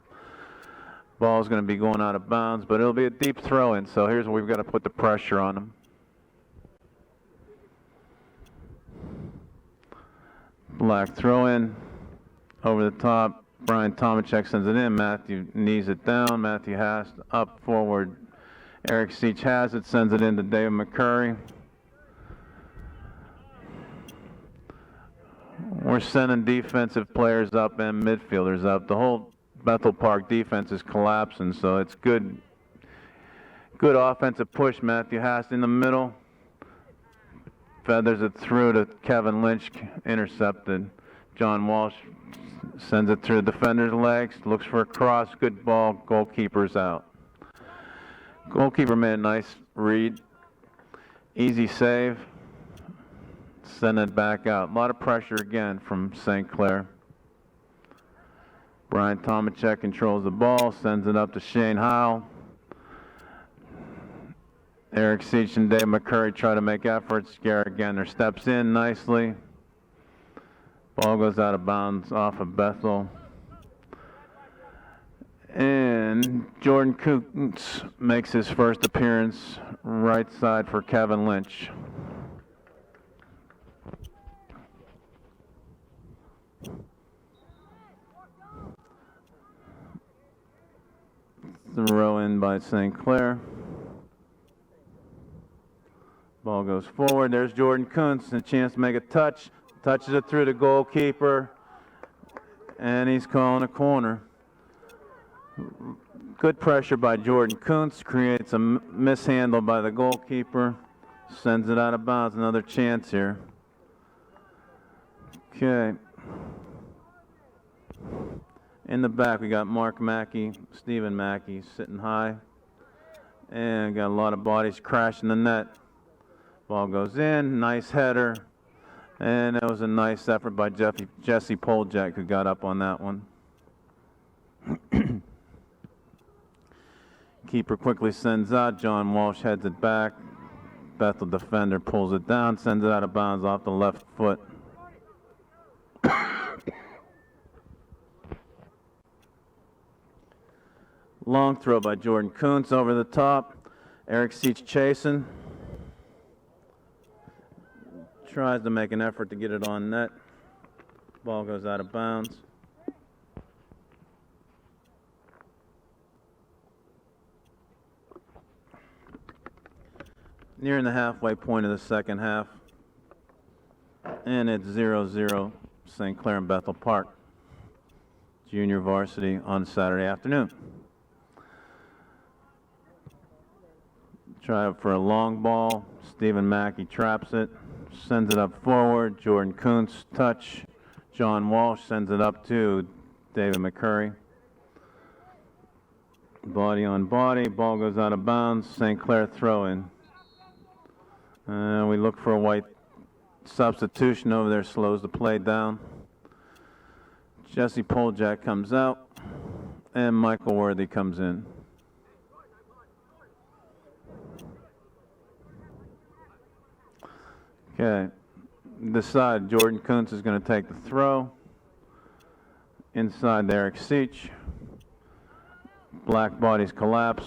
Ball's going to be going out of bounds, but it'll be a deep throw in, so here's where we've got to put the pressure on him. Black throw in. Over the top. Brian Tomacek sends it in. Matthew knees it down. Matthew Hast up forward. Eric Seach has it. Sends it in to David McCurry. We're sending defensive players up and midfielders up. The whole Bethel Park defense is collapsing, so it's good offensive push. Matthew Hast in the middle. Feathers it through to Kevin Lynch, intercepted. John Walsh sends it through the defender's legs, looks for a cross, good ball, goalkeeper's out. Goalkeeper made a nice read, easy save, send it back out. A lot of pressure again from St. Clair. Brian Tomacek controls the ball, sends it up to Shane Howell. Eric Seach and Dave McCurry try to make efforts. Garrett Gentner steps in nicely. Ball goes out of bounds off of Bethel. And Jordan Kuntz makes his first appearance right side for Kevin Lynch. Throw in by St. Clair. Ball goes forward. There's Jordan Kuntz, a chance to make a touch. Touches it through the goalkeeper, and he's calling a corner. Good pressure by Jordan Kuntz, creates a mishandle by the goalkeeper, sends it out of bounds. Another chance here. Okay. In the back, we got Mark Mackey, Stephen Mackey sitting high, and got a lot of bodies crashing the net. Ball goes in, nice header. And it was a nice effort by Jesse Poljak, who got up on that one. Keeper quickly sends out. John Walsh heads it back. Bethel defender pulls it down, sends it out of bounds off the left foot. Long throw by Jordan Kuntz over the top. Eric Seach chasing. Tries to make an effort to get it on net. Ball goes out of bounds. Nearing the halfway point of the second half. And it's 0-0 St. Clair and Bethel Park. Junior varsity on Saturday afternoon. Try it for a long ball. Stephen Mackey traps it. Sends it up forward. Jordan Kuntz touch. John Walsh sends it up to David McCurry. Body on body. Ball goes out of bounds. St. Clair throw in. We look for a white substitution over there. Slows the play down. Jesse Poljak comes out. And Michael Worthy comes in. Okay, this side, Jordan Kuntz is going to take the throw. Inside to Eric Seach. Black bodies collapse.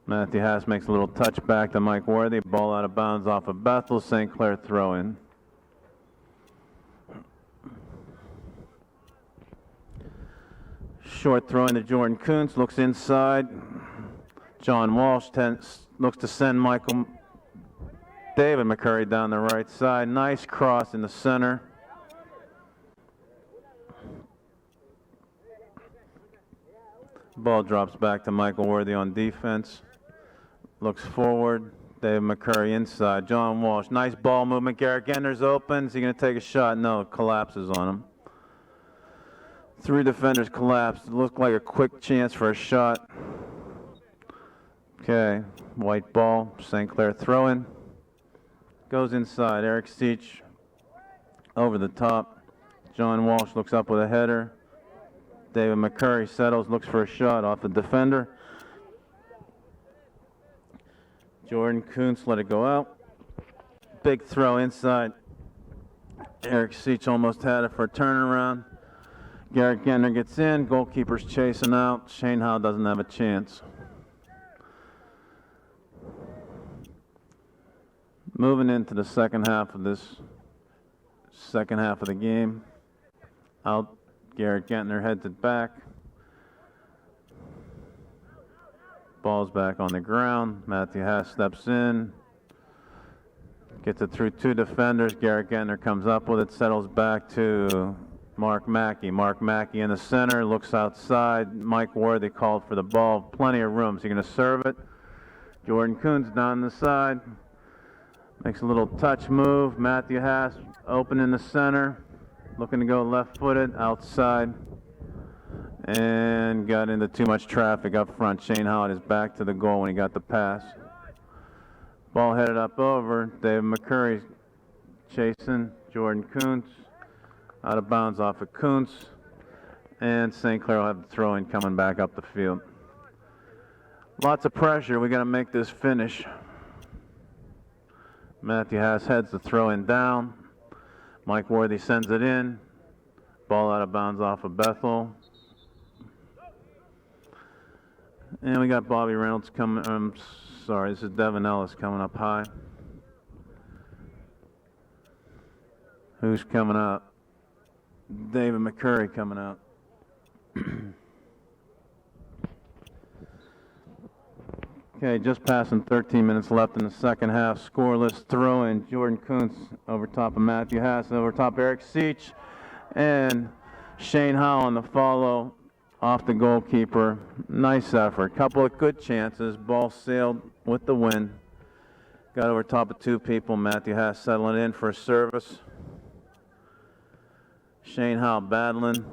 Matthew Haas makes a little touch back to Mike Worthy. Ball out of bounds off of Bethel. St. Clair throw in. Short throw into Jordan Kuntz. Looks inside. John Walsh looks to send David McCurry down the right side. Nice cross in the center. Ball drops back to Michael Worthy on defense. Looks forward. David McCurry inside. John Walsh. Nice ball movement. Garrett Gentner's open. Is he going to take a shot? No, it collapses on him. Three defenders collapsed. It looked like a quick chance for a shot. Okay, white ball. St. Clair throw in. Goes inside. Eric Seach over the top. John Walsh looks up with a header. David McCurry settles, looks for a shot off the defender. Jordan Kuntz let it go out. Big throw inside. Eric Seach almost had it for a turnaround. Garrett Gentner gets in. Goalkeeper's chasing out. Shane Howe doesn't have a chance. Moving into the second half of this Second half of the game. Out. Garrett Gentner heads it back. Ball's back on the ground. Matthew Haas steps in. Gets it through two defenders. Garrett Gentner comes up with it, settles back to Mark Mackey. Mark Mackey in the center, looks outside. Mike Worthy called for the ball. Plenty of room. So you're going to serve it. Jordan Coons down the side. Makes a little touch move. Matthew Haas open in the center. Looking to go left-footed, outside. And got into too much traffic up front. Shane Howard is back to the goal when he got the pass. Ball headed up over. David McCurry chasing Jordan Kuntz. Out of bounds off of Kuntz. And St. Clair will have the throw-in coming back up the field. Lots of pressure. We got to make this finish. Matthew Haas heads the throw-in down. Mike Worthy sends it in. Ball out of bounds off of Bethel. And we got Bobby Reynolds coming. This is Devin Ellis coming up high. Who's coming up? David McCurry coming out. Okay, just passing 13 minutes left in the second half. Scoreless throw in. Jordan Kuntz over top of Matthew Haas, over top Eric Seach, and Shane Howell on the follow off the goalkeeper. Nice effort. Couple of good chances. Ball sailed with the wind. Got over top of two people. Matthew Haas settling in for a service. Shane Howell battling.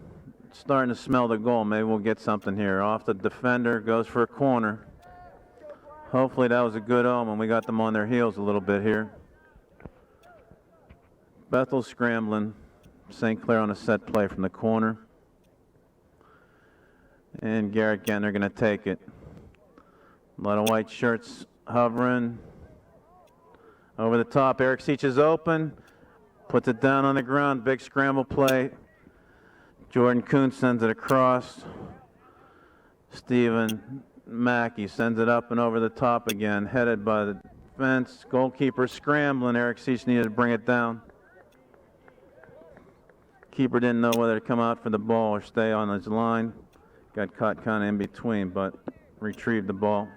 Starting to smell the goal. Maybe we'll get something here. Off the defender, goes for a corner. Hopefully that was a good omen. We got them on their heels a little bit here. Bethel scrambling. St. Clair on a set play from the corner. And Garrett Gentner going to take it. A lot of white shirts hovering. Over the top, Eric Seach is open. Puts it down on the ground. Big scramble play. Jordan Kuntz sends it across. Stephen Mackey sends it up and over the top again. Headed by the defense. Goalkeeper scrambling. Eric Seach needed to bring it down. Keeper didn't know whether to come out for the ball or stay on his line. Got caught kind of in between, but retrieved the ball.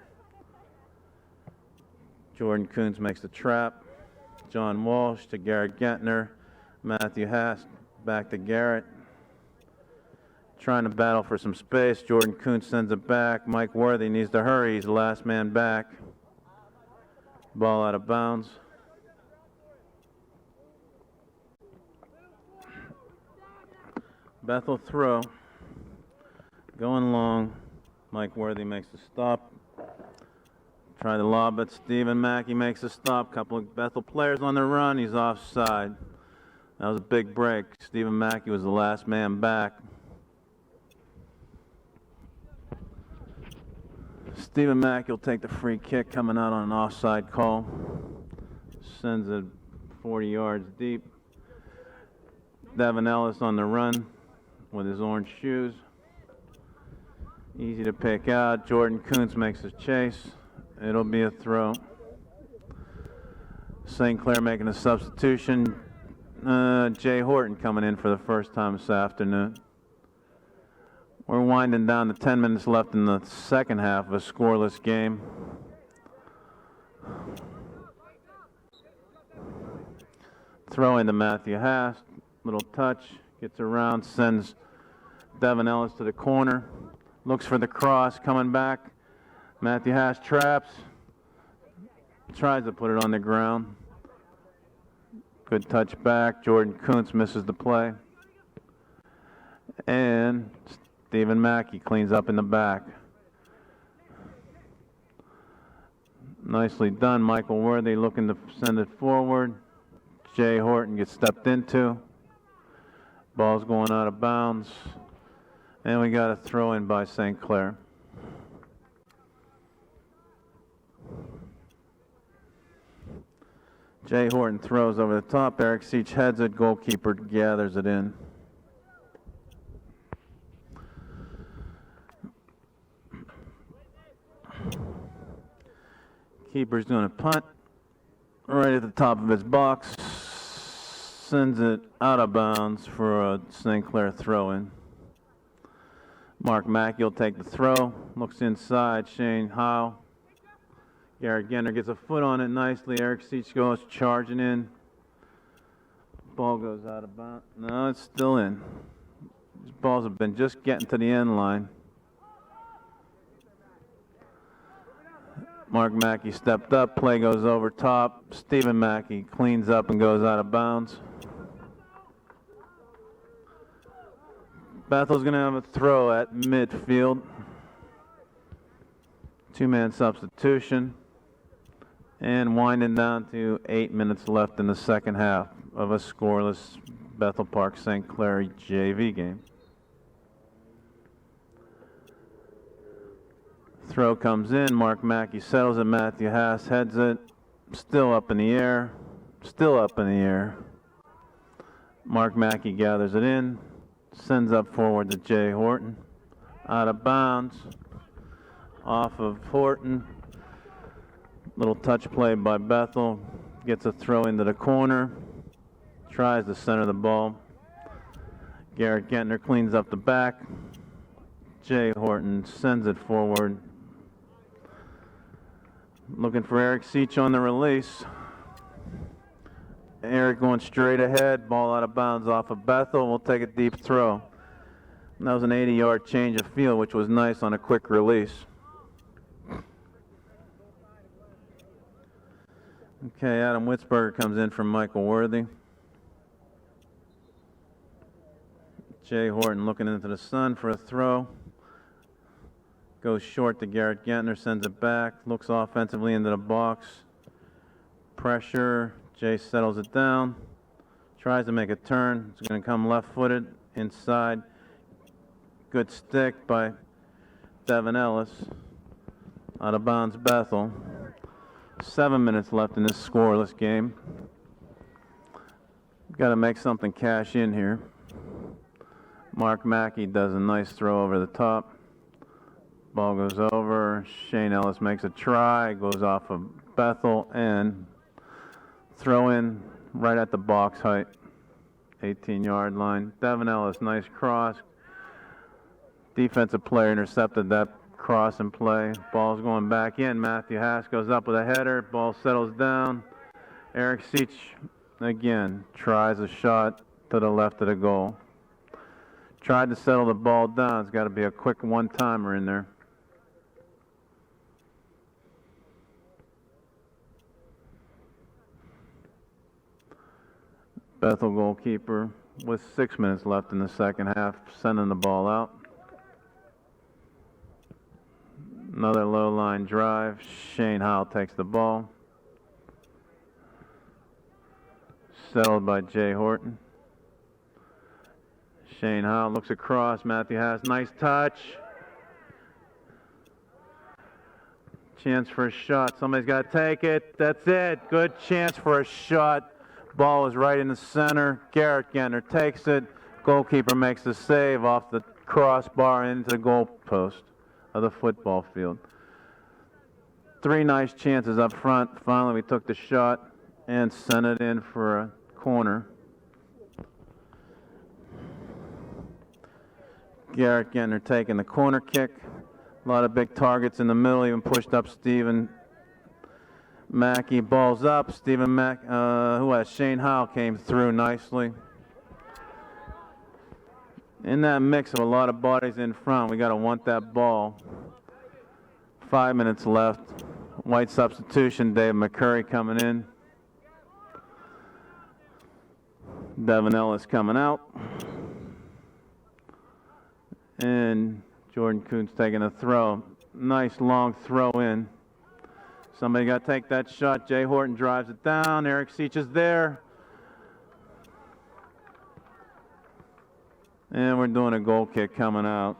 Jordan Kuntz makes the trap. John Walsh to Garrett Gentner. Matthew Haas back to Garrett. Trying to battle for some space. Jordan Kuntz sends it back. Mike Worthy needs to hurry. He's the last man back. Ball out of bounds. Bethel throw. Going long. Mike Worthy makes the stop. Try to lob it. Stephen Mackey makes a stop. Couple of Bethel players on the run. He's offside. That was a big break. Stephen Mackey was the last man back. Stephen Mackey will take the free kick coming out on an offside call. Sends it 40 yards deep. Devin Ellis on the run with his orange shoes. Easy to pick out. Jordan Kuntz makes a chase. It'll be a throw. St. Clair making a substitution. Jay Horton coming in for the first time this afternoon. We're winding down to 10 minutes left in the second half of a scoreless game. Throw into Matthew Haas. Little touch. Gets around. Sends Devin Ellis to the corner. Looks for the cross. Coming back. Matthew Haas traps. Tries to put it on the ground. Good touch back. Jordan Kuntz misses the play. And Stephen Mackey cleans up in the back. Nicely done. Michael Worthy looking to send it forward. Jay Horton gets stepped into. Ball's going out of bounds. And we got a throw in by St. Clair. Jay Horton throws over the top. Eric Seach heads it. Goalkeeper gathers it in. Keeper's doing a punt right at the top of his box. sends it out of bounds for a St. Clair throw-in. Mark Mackey will take the throw, looks inside, Shane Howe. Garrett Gentner gets a foot on it nicely. Eric Seach goes charging in. Ball goes out of bounds. No, it's still in. These balls have been just getting to the end line. Mark Mackey stepped up, play goes over top. Stephen Mackey cleans up and goes out of bounds. Bethel's going to have a throw at midfield. Two-man substitution. And winding down to 8 minutes left in the second half of a scoreless Bethel Park St. Clair JV game. Throw comes in, Mark Mackey settles it, Matthew Haas heads it, still up in the air, still up in the air. Mark Mackey gathers it in, sends up forward to Jay Horton, out of bounds, off of Horton. Little touch play by Bethel, gets a throw into the corner, tries to center the ball. Garrett Gentner cleans up the back. Jay Horton sends it forward. Looking for Eric Seach on the release. Eric going straight ahead, ball out of bounds off of Bethel. We'll take a deep throw. And that was an 80-yard change of field, which was nice on a quick release. Okay, Adam Witzberger comes in from Michael Worthy. Jay Horton looking into the sun for a throw. Goes short to Garrett Gentner, sends it back, looks offensively into the box. Pressure, Jay settles it down, tries to make a turn. It's going to come left-footed, inside. Good stick by Devin Ellis. Out of bounds, Bethel. 7 minutes left in this scoreless game. Got to make something cash in here. Mark Mackey does a nice throw over the top. Ball goes over. Shane Ellis makes a try. Goes off of Bethel and throw in right at the box height. 18-yard line. Devin Ellis, nice cross. Defensive player intercepted that cross and play. Ball's going back in. Matthew Haas goes up with a header. Ball settles down. Eric Seach again tries a shot to the left of the goal. Tried to settle the ball down. It's got to be a quick one-timer in there. Bethel goalkeeper with 6 minutes left in the second half, sending the ball out. Another low line drive. Shane Howell takes the ball. Settled by Jay Horton. Shane Howell looks across. Matthew Haas, nice touch. Chance for a shot. Somebody's got to take it. That's it. Good chance for a shot. Ball is right in the center. Garrett Gentner takes it. Goalkeeper makes the save off the crossbar into the goal post of the football field. 3 nice chances up front. Finally, we took the shot and sent it in for a corner. Garrett Gentner taking the corner kick. A lot of big targets in the middle, even pushed up Stephen Mackey. Ball's up. Stephen Mackey, Shane Howell came through nicely. In that mix of a lot of bodies in front, we got to want that ball. 5 minutes left. White substitution, Dave McCurry coming in. Devin Ellis coming out. And Jordan Kuntz taking a throw. Nice long throw in. Somebody got to take that shot. Jay Horton drives it down. Eric Seach is there. And we're doing a goal kick coming out.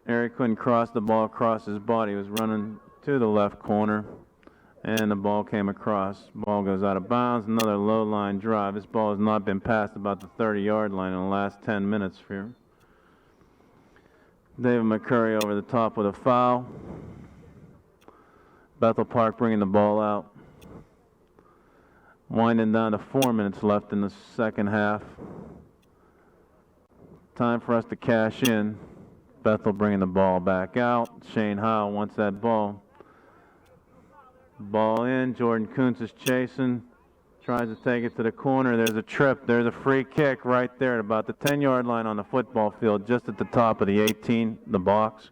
Eric couldn't cross the ball across his body. He was running to the left corner. And the ball came across. Ball goes out of bounds. Another low line drive. This ball has not been passed about the 30-yard line in the last 10 minutes here. David McCurry over the top with a foul. Bethel Park bringing the ball out. Winding down to 4 minutes left in the second half. Time for us to cash in. Bethel bringing the ball back out. Shane Howell wants that ball. Ball in. Jordan Kuntz is chasing. Tries to take it to the corner. There's a trip. There's a free kick right there at about the 10-yard line on the football field, just at the top of the 18, the box.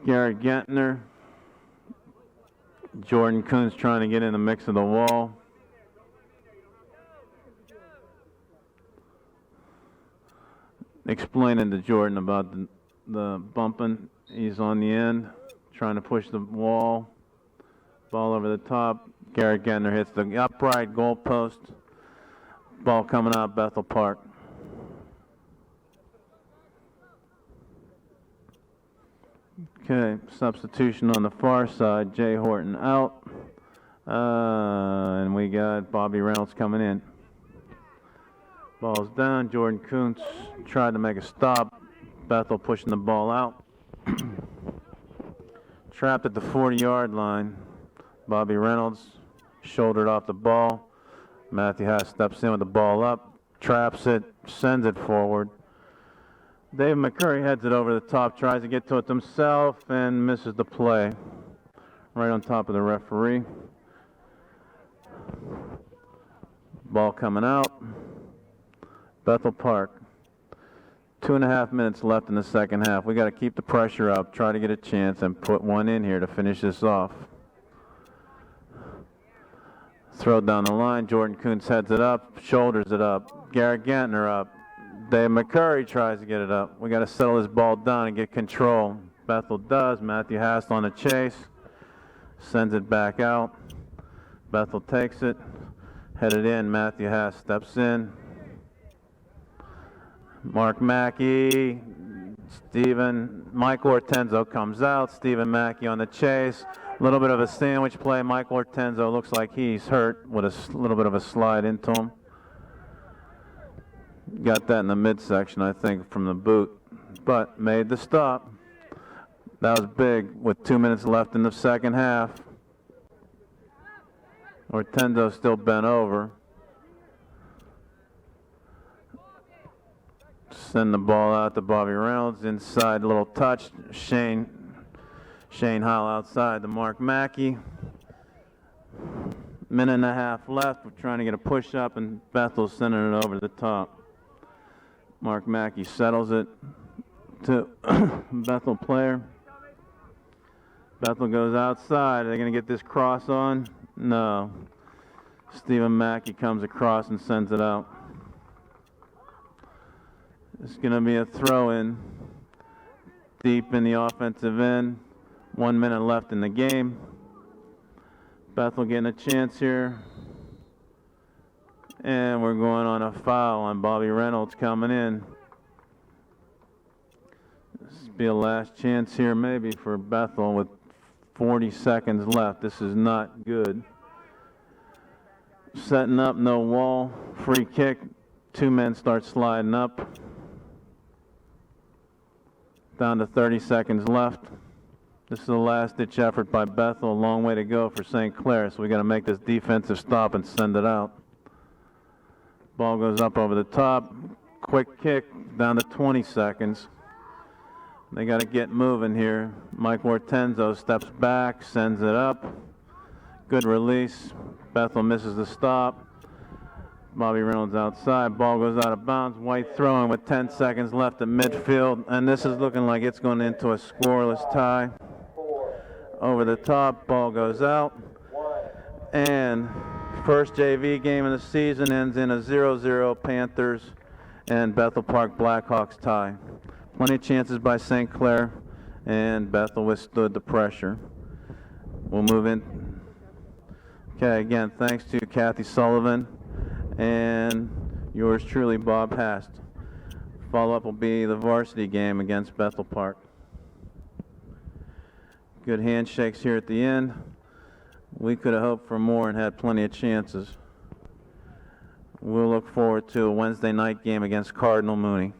Garrett Gentner. Jordan Kuntz trying to get in the mix of the wall. Explaining to Jordan about the bumping. He's on the end, trying to push the wall. Ball over the top. Garrett Gentner hits the upright goalpost. Ball coming out Bethel Park. Okay, substitution on the far side. Jay Horton out. And we got Bobby Reynolds coming in. Ball's down. Jordan Kuntz tried to make a stop. Bethel pushing the ball out. Trapped at the 40-yard line. Bobby Reynolds shouldered off the ball. Matthew Haas steps in with the ball up, traps it, sends it forward. Dave McCurry heads it over the top, tries to get to it himself, and misses the play. Right on top of the referee. Ball coming out. Bethel Park. 2.5 minutes left in the second half. We got to keep the pressure up, try to get a chance, and put one in here to finish this off. Throw down the line. Jordan Kuntz heads it up, shoulders it up. Garrett Gantner up. Dave McCurry tries to get it up. We got to settle this ball down and get control. Bethel does. Matthew Haas on the chase. Sends it back out. Bethel takes it. Headed in. Matthew Haas steps in. Mark Mackey. Mike Ortenzo comes out. Stephen Mackey on the chase. A little bit of a sandwich play. Mike Ortenzo looks like he's hurt with a little bit of a slide into him. Got that in the midsection, I think, from the boot, but made the stop. That was big with 2 minutes left in the second half. Ortenzo still bent over. Send the ball out to Bobby Reynolds. Inside, a little touch. Shane Howell outside to Mark Mackey. Minute and a half left. We're trying to get a push up, and Bethel's sending it over the top. Mark Mackey settles it to Bethel player. Bethel goes outside. Are they going to get this cross on? No. Stephen Mackey comes across and sends it out. It's going to be a throw-in deep in the offensive end. 1 minute left in the game. Bethel getting a chance here. And we're going on a foul on Bobby Reynolds coming in. This will be a last chance here maybe for Bethel with 40 seconds left. This is not good. Setting up, no wall. Free kick. 2 men start sliding up. Down to 30 seconds left. This is the last-ditch effort by Bethel. A long way to go for St. Clair, so we got to make this defensive stop and send it out. Ball goes up over the top. Quick kick down to 20 seconds. They got to get moving here. Mike Ortenzo steps back, sends it up. Good release. Bethel misses the stop. Bobby Reynolds outside. Ball goes out of bounds. White throwing with 10 seconds left at midfield. And this is looking like it's going into a scoreless tie. Over the top. Ball goes out. And first JV game of the season ends in a 0-0 Panthers and Bethel Park Blackhawks tie. Plenty of chances by St. Clair, and Bethel withstood the pressure. We'll move in. Okay, again, thanks to Kathy Sullivan and yours truly, Bob Hast. Follow-up will be the varsity game against Bethel Park. Good handshakes here at the end. We could have hoped for more and had plenty of chances. We'll look forward to a Wednesday night game against Cardinal Mooney.